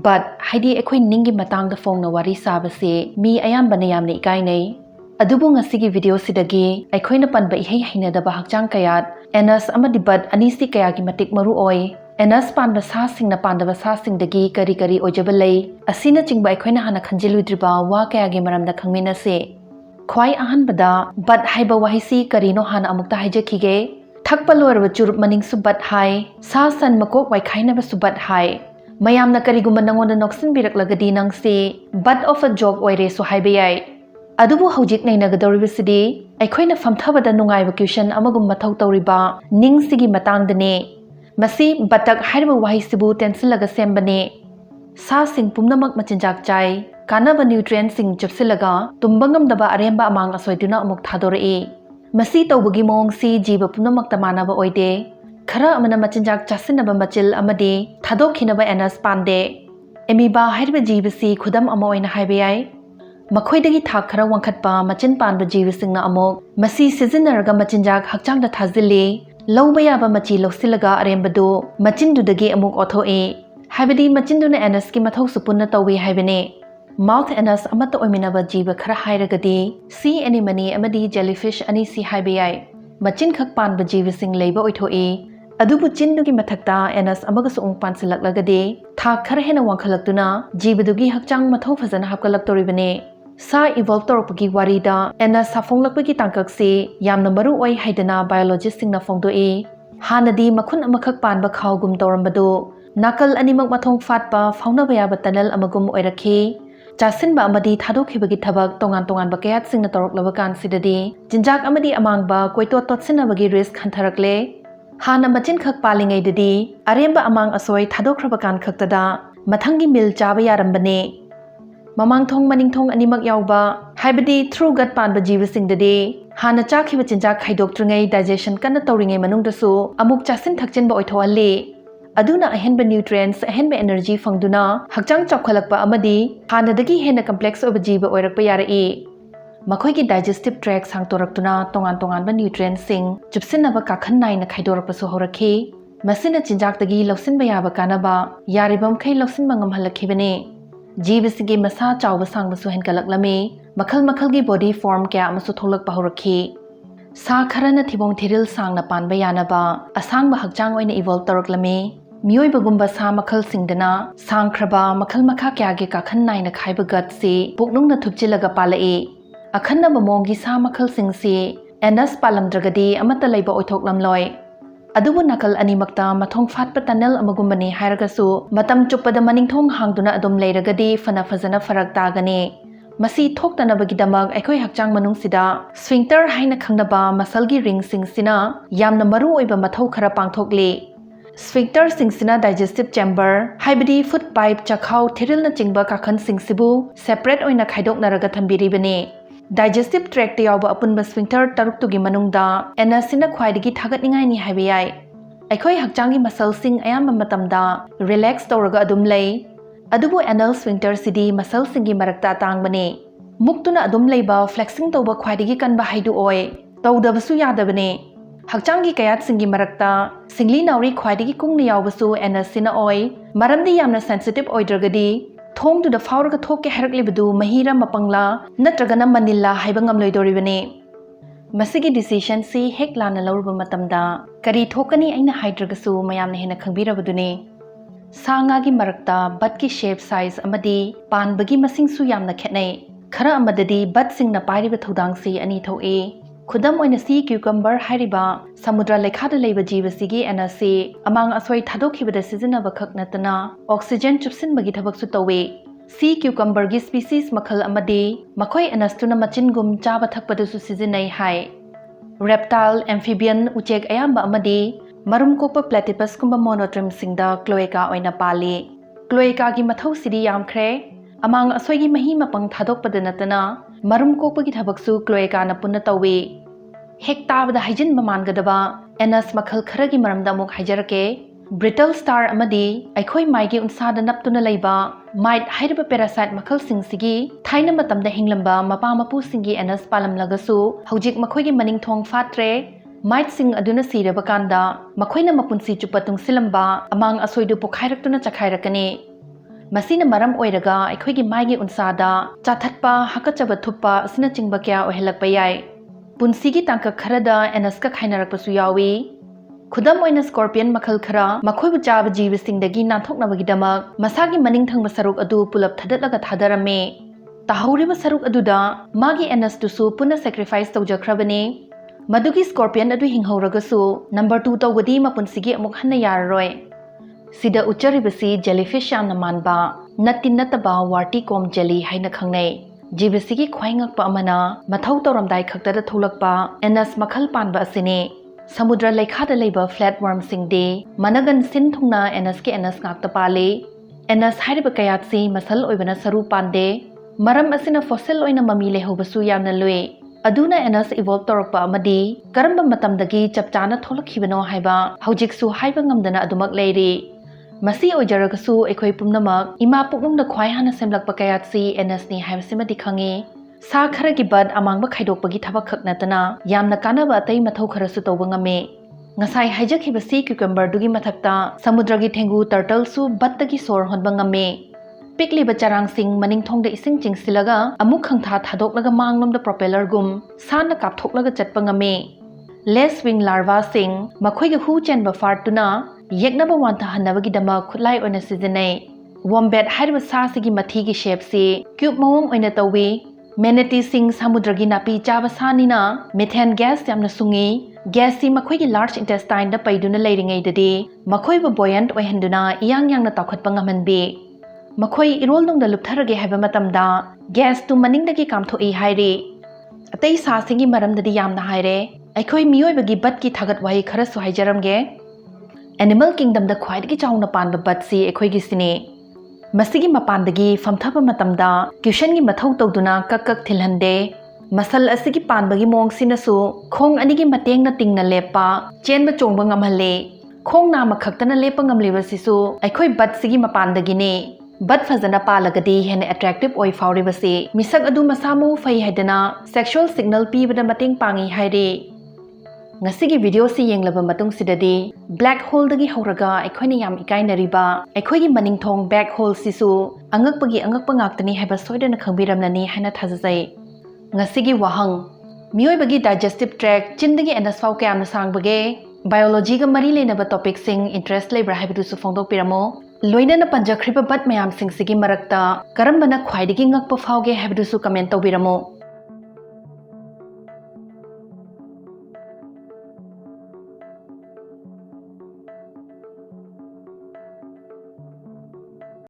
but haidi ekhoi ningi matang da phone na wari sabase mi ayam bana yamne ikai nei adubu ngasigi video sidagi ekhoi na panba ihei haina da bahakchang kayat anus amadi but anisi kaya gi matik maru oi anus panba sa sing na pandaba sa sing dagi kari kari ojabalai asina chingba ekhoi na hana khanjiludriba wa kaya gi maramda khangmina se khwai ahan bada but haiba wahisi karino hana amukta haijakige thakpa lorwa churup maning subat hai sa san makok wai khaina ba subat hai mayamna karigumba nangonda noksin biraklagadi nangse but of a joke oire so haiba yai adubu hojik nei nagadoribisidi aikhoina famthabada nungaiba question amagum mathau tawriba ningsigi matangdane masi Buttock haiba wahisibu tensilaga sembane sa sing pumnamak machinjak chai kanaba nutrient sing chapsilaga tumbangam daba aremba amang asoiduna amuk thadore masi tawbagi mong si jiba pumnamak tamanaba oide khara amana machinjak chasinaba machil amadi thadokhinaba anus pande emiba haiba jibasi khudam amo oina haibayai makhoi thak khara wangkhatpa machin panba jibasingna amok masi sizinaraga machinjak hakchang da thazile lawba yaba machi loksilaga arembadu machin-dudagi amuk othoe haibadi machin-duna anus ki mathau supunna tawi haibane mouth anus amata oiminaba jiba khara hairagadi sea anemone amadi jellyfish ani si haibayai machin khak panba jibasing leiba oithoe adubu chindugi mathakta anus amaga su ungpan silaklagade thak khara hena wangkhalaktuna jibadugi hakchang mathau phajana hapkalaktoribane sa evolve torpagi warida anus safonglakpagi tangkaksi yamna maru oi haidana biologist singna phongdoe hanadi makhun amakhak panba khawgum torambado nakal animak mathong fatpa faunaba yaba tanal amagum oirakhi chasinba amadi thadokhibagi thabak tongan tongan bakayat singna toroklaba kan sidadi jinjak amadi amangba koito totsinabagi risk khantarakle hana machin khak palingai dadi aremba amang asoi thadokhraba kan khaktada mathangi mil chaba yarambane mamang thong maning thong animak yawba haibadi through gut panba jibasing dadi hana chakhiba chinjak khaidoktrungai digestion kana tawringai manungdasu amuk chasin thakchinba oithoali aduna ahenba nutrients ahenba energy fangduna hakchang chawkhalakpa amadi hanadagi hena complex oba jiba oirakpa yarai makhoi digestive tract sangtoraktuna tongan tonganba nutrients sing chupsinaba kakhan naina khaidorakpa so horakhi masina chinjaktagi lawsinba yaba kanaba yaribam khai lawsinba ngamhalakhibane jibasigi masa chawba sangba so henkalaklame makhal makhalgi body form kya amasu tholakpa horakhi sa kharana thibong thiril sangna panba yanaba asangba hakchang oina evolve toroklame mioibagumba sa makhal singdana sangkhraba makhal makha kya ge kakhan naina khaiba gut se puknungna thupchilaga palae akhanna bamongi sa makhal singsi anus palamdragadi amata leiba oithoklamloi adubu nakal animakta mathong fatpa tunnel amagumbani hairagasu matam chuppada maningthong hangduna adum leiragadi fana fazana farak tagani masi thoktanabagi-damak aikoi hakchang manungsida sphincter haina khangnaba masalgi ring singsina yamna maru oiba mathau khara pangthokle sphincter singsina digestive chamber haibadi food pipe chakhau thiril na chingba kakhan singsibu separate oina khaidoknaraga thambiribane digestive tract yawba apunba sphincter taruktugi manungda anusina khwaidagi thagatningai ni haibayai aikoi hakchangi muscle sing ayamba matamda relax tawraga adum lei adubu anal sphincter sidi muscle singi marakta tangbane muktuna adum leiba flexing tawba khwaidagi kanba haidu oi tawdabasu yadabane hakchangi kayat singi marakta singli nauri khwaidagi kungna yawbasu anusina oi maramdi yamna sensitive oidragadi thong to the fauraga thoke haraklibadu mahira mapangla natragana manilla haiba ngamloidoribane masigi decision si hek lana lawruba matamda kari thokani aina haidragasu mayamna hena khangbirabadune sangagi marakta batki shape size amadi panbagi masing su yamna khetnai khara amadadi bat singna pairiba thodang si ani thoe khudam oina si cucumber hairiba samudra lekhada leiba jibasigi anasi amang asoi thadokhibada sizinaba khaknatana oxygen chupsinbagi thabaksu tawe si cucumber gi species makhal amadi makhoi anastuna machingum chaba thakpadasu sizinai hai reptile amphibian uchek ayamba amadi marum kokpa platypus kumba monotremes singda cloaca oina pali cloaca gi mathau sidi yamkhre amang asoi gi mahi mapang thadokpada natana marum kokpagi thabaksu cloaca na punna tawe hektabada haijin mamangadaba anus makhal kharagi maramda muk haijarake brittle star amadi aikhoi maigi unsada naptuna leiba mite hairiba parasite makhal singsigi thaina matamda hinglamba mapa mapu singi anus palamlagasu hojik makhoigi maning thong fatre mite sing aduna siraba kanda makhoina mapunsi chupatung silamba amang asoidu pokhairatuna chakhairakani ꯃꯁꯤꯅ ꯃꯔꯝ ꯑꯣꯏꯔꯒ ꯑꯩꯈꯣꯏꯒꯤ ꯃꯥꯏꯒꯤ ꯎꯟꯁꯥꯗ ꯆꯥꯊꯠꯄ ꯍꯥꯀꯠꯆꯕ ꯊꯨꯞꯄ ꯑꯁꯤꯅꯆꯤꯡꯕ ꯀꯌꯥ ꯑꯣꯏꯍꯜꯂꯛꯄ ꯌꯥꯏ ꯄꯨꯟꯁꯤꯒꯤ ꯇꯥꯡꯀꯛ ꯈꯔꯗ ꯑꯦꯅꯁꯀ ꯈꯥꯏꯅꯔꯛꯄꯁꯨ ꯌꯥꯎꯏ ꯈꯨꯗꯝ ꯑꯣꯏꯅ ꯁ꯭ꯀꯣꯔꯄꯤꯌꯟ ꯃꯈꯜ ꯈꯔ ꯃꯈꯣꯏꯕꯨ ꯆꯥꯕ ꯖꯤꯕꯁꯤꯡꯗꯒꯤ ꯅꯥꯟꯊꯣꯛꯅꯕꯒꯤꯗꯃꯛ ꯃꯁꯥꯒꯤ ꯃꯅꯤꯡ ꯊꯪꯕ ꯁꯔꯨꯛ ꯑꯗꯨ ꯄꯨꯂꯞ ꯊꯥꯗꯠꯂꯒ ꯊꯥꯗꯔꯝꯃꯤ ꯇꯥꯍꯧꯔꯤꯕ ꯁꯔꯨꯛ ꯑꯗꯨꯗ ꯃꯥꯒꯤ ꯑꯦꯅꯁꯇꯨꯁꯨ ꯄꯨꯟꯅ ꯁꯦꯀ꯭ꯔꯤꯐꯥꯏꯁ ꯇꯧꯖꯈ꯭ꯔꯕꯅꯤ ꯃꯗꯨꯒꯤ ꯁ꯭ꯀꯣꯔꯄꯤꯌꯟ ꯑꯗꯨ ꯍꯤꯡꯍꯧꯔꯒꯁꯨ ꯅꯝꯕꯔ 2 ꯇꯧꯕꯗꯤ ꯃꯄꯨꯟꯁꯤꯒꯤ ꯑꯃꯨꯛ ꯍꯟꯅ ꯌꯥꯔꯔꯣꯏ ꯁꯤꯗ ꯎꯠꯆꯔꯤꯕꯁꯤ ꯖꯦꯂꯤꯐꯤꯁ ꯌꯥꯝꯅ ꯃꯥꯟꯕ ꯅꯠꯇꯤ ꯅꯠꯇꯕ ꯋꯥꯔꯇꯤ ꯀꯣꯝ ꯖꯦꯂꯤ ꯍꯥꯏꯅ ꯈꯪꯅꯩ ꯖꯤꯕꯁꯤꯒꯤ ꯈ꯭ꯋꯥꯏ ꯉꯛꯄ ꯑꯃꯅ ꯃꯊꯧ ꯇꯧꯔꯝꯗꯥꯏ ꯈꯛꯇꯗ ꯊꯣꯛꯂꯛꯄ ꯑꯦꯅꯁ ꯃꯈꯜ ꯄꯥꯟꯕ ꯑꯁꯤꯅꯤ ꯁꯃꯨꯗ꯭ꯔ ꯂꯩꯈꯥꯗ ꯂꯩꯕ ꯐ꯭ꯂꯦꯠ ꯋꯥꯔꯝꯁꯤꯡꯗꯤ ꯃꯅꯒꯟ ꯁꯤꯟ ꯊꯨꯡꯅ ꯑꯦꯅꯁꯀꯤ ꯑꯦꯅꯁ ꯉꯥꯛꯇ ꯄꯥꯜꯂꯤ ꯑꯦꯅꯁ ꯍꯥꯏꯔꯤꯕ ꯀꯌꯥꯠꯁꯤ ꯃꯁꯜ ꯑꯣꯏꯕꯅ ꯁꯔꯨ ꯄꯥꯟꯗꯦ ꯃꯔꯝ ꯑꯁꯤꯅ ꯐꯣꯁꯤꯜ ꯑꯣꯏꯅ ꯃꯃꯤ ꯂꯩꯍꯧꯕꯁꯨ ꯌꯥꯝꯅ ꯂꯨꯏ ꯑꯗꯨꯅ ꯑꯦꯅꯁ ꯏꯚꯣꯜꯞ ꯇꯧꯔꯛꯄ ꯑꯃꯗꯤ ꯀꯔꯝꯕ ꯃꯇꯝꯗꯒꯤ ꯆꯞ ꯆꯥꯅ ꯊꯣꯛꯂꯛꯈꯤꯕꯅꯣ ꯍꯥꯏꯕ ꯍꯧꯖꯤꯛꯁꯨ ꯍꯥꯏꯕ ꯉꯝꯗꯅ ꯑꯗꯨꯃꯛ ꯂꯩꯔꯤ ꯃꯁꯤ ꯑꯣꯏꯖꯔꯒꯁꯨ ꯑꯩꯈꯣꯏ ꯄꯨꯝꯅꯃꯛ ꯏꯃꯥ ꯄꯨꯛꯅꯨꯡꯗ ꯈ꯭ꯋꯥꯏ ꯍꯥꯟꯅ ꯁꯦꯝꯂꯛꯄ ꯀꯌꯥꯠꯁꯤ ꯑꯦꯅꯁꯅꯤ ꯍꯥꯏꯕꯁꯤꯃꯗꯤ ꯈꯪꯉꯤ ꯁꯥ ꯈꯔꯒꯤ ꯕꯠ ꯑꯃꯥꯡꯕ ꯈꯥꯏꯗꯣꯛꯄꯒꯤ ꯊꯕꯛ ꯈꯛ ꯅꯠꯇꯅ ꯌꯥꯝꯅ ꯀꯥꯟꯅꯕ ꯑꯇꯩ ꯃꯊꯧ ꯈꯔꯁꯨ ꯇꯧꯕ ꯉꯝꯃꯤ ꯉꯁꯥꯏ ꯍꯥꯏꯖꯈꯤꯕꯁꯤ ꯀ꯭ꯌꯨꯀꯝꯕꯔꯗꯨꯒꯤ ꯃꯊꯛꯇ ꯁꯃꯨꯗ꯭ꯔꯒꯤ ꯊꯦꯡꯒꯨ ꯇꯔꯇꯜꯁꯨ ꯕꯠꯇꯒꯤ ꯁꯣꯔ ꯍꯣꯟꯕ ꯉꯝꯃꯤ ꯄꯤꯛꯂꯤꯕ ꯆꯔꯥꯡꯁꯤꯡ ꯃꯅꯤꯡꯊꯣꯡꯗ ꯏꯁꯤꯡ ꯆꯤꯡꯁꯤꯜꯂꯒ ꯑꯃꯨꯛ ꯈꯪꯊꯥ ꯊꯥꯗꯣꯛꯂꯒ ꯃꯥꯡꯂꯣꯝꯗ ꯄ꯭ꯔꯣꯄꯦꯂꯔꯒꯨꯝ ꯁꯥꯟꯅ ꯀꯥꯞꯊꯣꯛꯂꯒ ꯆꯠꯄ ꯉꯝꯃꯤ ꯂꯦꯁ ꯋꯤꯡ ꯂꯥꯔꯚꯥꯁꯤꯡ ꯃꯈꯣꯏꯒꯤ ꯍꯨ ꯆꯦꯟꯕ ꯐꯥꯔꯠꯇꯨꯅ ꯌꯦꯛꯅꯕ ꯋꯥꯟꯊꯍꯟꯅꯕꯒꯤꯗꯃꯛ ꯈꯨꯠꯂꯥꯏ ꯑꯣꯏꯅ ꯁꯤꯖꯤꯟꯅꯩ ꯋꯣꯝꯕꯦꯠ ꯍꯥꯏꯔꯤꯕ ꯁꯥꯁꯤꯒꯤ ꯃꯊꯤꯒꯤ ꯁꯦꯞꯁꯤ ꯀ꯭ꯌꯨꯕ ꯃꯑꯣꯡ ꯑꯣꯏꯅ ꯇꯧꯏ ꯃꯦꯅꯦꯇꯤꯁꯤꯡ ꯁꯃꯨꯗ꯭ꯔꯒꯤ ꯅꯥꯄꯤ ꯆꯥꯕ ꯁꯥꯅꯤꯅ ꯃꯤꯊꯦꯟ ꯒ꯭ꯌꯥꯁ ꯌꯥꯝꯅ ꯁꯨꯡꯏ ꯒ꯭ꯌꯥꯁꯁꯤ ꯃꯈꯣꯏꯒꯤ ꯂꯥꯔꯖ ꯏꯟꯇꯦꯁꯇꯥꯏꯟꯗ ꯄꯩꯗꯨꯅ ꯂꯩꯔꯤꯉꯩꯗꯗꯤ ꯃꯈꯣꯏꯕꯨ ꯕꯣꯌꯟꯠ ꯑꯣꯏꯍꯟꯗꯨꯅ ꯏꯌꯥꯡ ꯌꯥꯡꯅ ꯇꯥꯎꯈꯠꯄ ꯉꯝꯍꯟꯕꯤ ꯃꯈꯣꯏ ꯏꯔꯣꯜꯅꯨꯡꯗ ꯂꯨꯞꯊꯔꯒꯦ ꯍꯥꯏꯕ ꯃꯇꯝꯗ ꯒ꯭ꯌꯥꯁꯇꯨ ꯃꯅꯤꯡꯗꯒꯤ ꯀꯥꯝꯊꯣꯛꯏ ꯍꯥꯏꯔꯤ ꯑꯇꯩ ꯁꯥꯁꯤꯡꯒꯤ ꯃꯔꯝꯗꯗꯤ ꯌꯥꯝꯅ ꯍꯥꯏꯔꯦ ꯑꯩꯈꯣꯏ ꯃꯤꯑꯣꯏꯕꯒꯤ ꯕꯠꯀꯤ ꯊꯥꯒꯠ ꯋꯥꯍꯩ ꯈꯔꯁꯨ ꯍꯥꯏꯖꯔꯝꯒꯦ ꯑꯦꯅꯤꯃꯦꯜ ꯀꯤꯡꯗꯝꯗ ꯈ꯭ꯋꯥꯏꯗꯒꯤ ꯆꯥꯎꯅ ꯄꯥꯟꯕ ꯕꯠꯁꯤ ꯑꯩꯈꯣꯏꯒꯤꯁꯤꯅꯤ ꯃꯁꯤꯒꯤ ꯃꯄꯥꯟꯗꯒꯤ ꯐꯝꯊꯕ ꯃꯇꯝꯗ ꯀ꯭ꯌꯨꯁꯟꯒꯤ ꯃꯊꯧ ꯇꯧꯗꯨꯅ ꯀꯛ ꯀꯛ ꯊꯤꯜꯍꯟꯗꯦ ꯃꯁꯜ ꯑꯁꯤꯒꯤ ꯄꯥꯟꯕꯒꯤ ꯃꯑꯣꯡꯁꯤꯅꯁꯨ ꯈꯣꯡ ꯑꯅꯤꯒꯤ ꯃꯇꯦꯡꯅ ꯇꯤꯡꯅ ꯂꯦꯞꯄ ꯆꯦꯟꯕ ꯆꯣꯡꯕ ꯉꯝꯍꯜꯂꯤ ꯈꯣꯡ ꯅꯥꯝꯃ ꯈꯛꯇꯅ ꯂꯦꯞꯄ ꯉꯝꯂꯤꯕꯁꯤꯁꯨ ꯑꯩꯈꯣꯏ ꯕꯠꯁꯤꯒꯤ ꯃꯄꯥꯟꯗꯒꯤꯅꯤ ꯕꯠ ꯐꯖꯅ ꯄꯥꯜꯂꯒꯗꯤ ꯍꯦꯟꯅ ꯑꯦꯇ꯭ꯔꯦꯛꯇꯤꯞ ꯑꯣꯏ ꯐꯥꯎꯔꯤꯕꯁꯤ ꯃꯤꯁꯛ ꯑꯗꯨ ꯃꯁꯥ ꯃꯎ ꯐꯩ ꯍꯥꯏꯗꯅ ꯁꯦꯛꯁꯨꯋꯦꯜ ꯁꯤꯒꯅꯦꯜ ꯄꯤꯕꯗ ꯃꯇꯦꯡ ꯄꯥꯡꯏ ꯍꯥꯏꯔꯤ ꯉꯁꯤꯒꯤ ꯚꯤꯗꯤꯑꯣꯁꯤ ꯌꯦꯡꯂꯕ ꯃꯇꯨꯡꯁꯤꯗꯗꯤ ꯕ꯭ꯂꯦꯛ ꯍꯣꯜꯗꯒꯤ ꯍꯧꯔꯒ ꯑꯩꯈꯣꯏꯅ ꯌꯥꯝ ꯏꯀꯥꯏꯅꯔꯤꯕ ꯑꯩꯈꯣꯏꯒꯤ ꯃꯅꯤꯡꯊꯣꯡ ꯕꯦꯛ ꯍꯣꯜꯁꯤꯁꯨ ꯑꯉꯛꯄꯒꯤ ꯑꯉꯛꯄ ꯉꯥꯛꯇꯅꯤ ꯍꯥꯏꯕ ꯁꯣꯏꯗꯅ ꯈꯪꯕꯤꯔꯝꯂꯅꯤ ꯍꯥꯏꯅ ꯊꯥꯖꯖꯩ ꯉꯁꯤꯒꯤ ꯋꯥꯍꯪ ꯃꯤꯑꯣꯏꯕꯒꯤ ꯗꯥꯏꯖꯦꯁꯇꯤꯞ ꯇ꯭ꯔꯦꯛ ꯆꯤꯟꯗꯒꯤ ꯑꯦꯅꯁ ꯐꯥꯎ ꯀꯌꯥꯝꯅ ꯁꯥꯡꯕꯒꯦ ꯕꯥꯏꯑꯣꯂꯣꯖꯤꯒ ꯃꯔꯤ ꯂꯩꯅꯕ ꯇꯣꯄꯤꯛꯁꯤꯡ ꯏꯟꯇꯔꯦꯁ ꯂꯩꯕ꯭ꯔꯥ ꯍꯥꯏꯕꯗꯨꯁꯨ ꯐꯣꯡꯗꯣꯛꯄꯤꯔꯝꯃꯨ ꯂꯣꯏꯅꯅ ꯄꯟꯖꯈ꯭ꯔꯤꯕ ꯕꯠ ꯃꯌꯥꯝꯁꯤꯡꯁꯤꯒꯤ ꯃꯔꯛꯇ ꯀꯔꯝꯕꯅ ꯈ꯭ꯋꯥꯏꯗꯒꯤ ꯉꯛꯄ ꯐꯥꯎꯒꯦ ꯍꯥꯏꯕꯗꯨꯁꯨ ꯀꯃꯦꯟ ꯇꯧꯕꯤꯔꯝꯃꯨ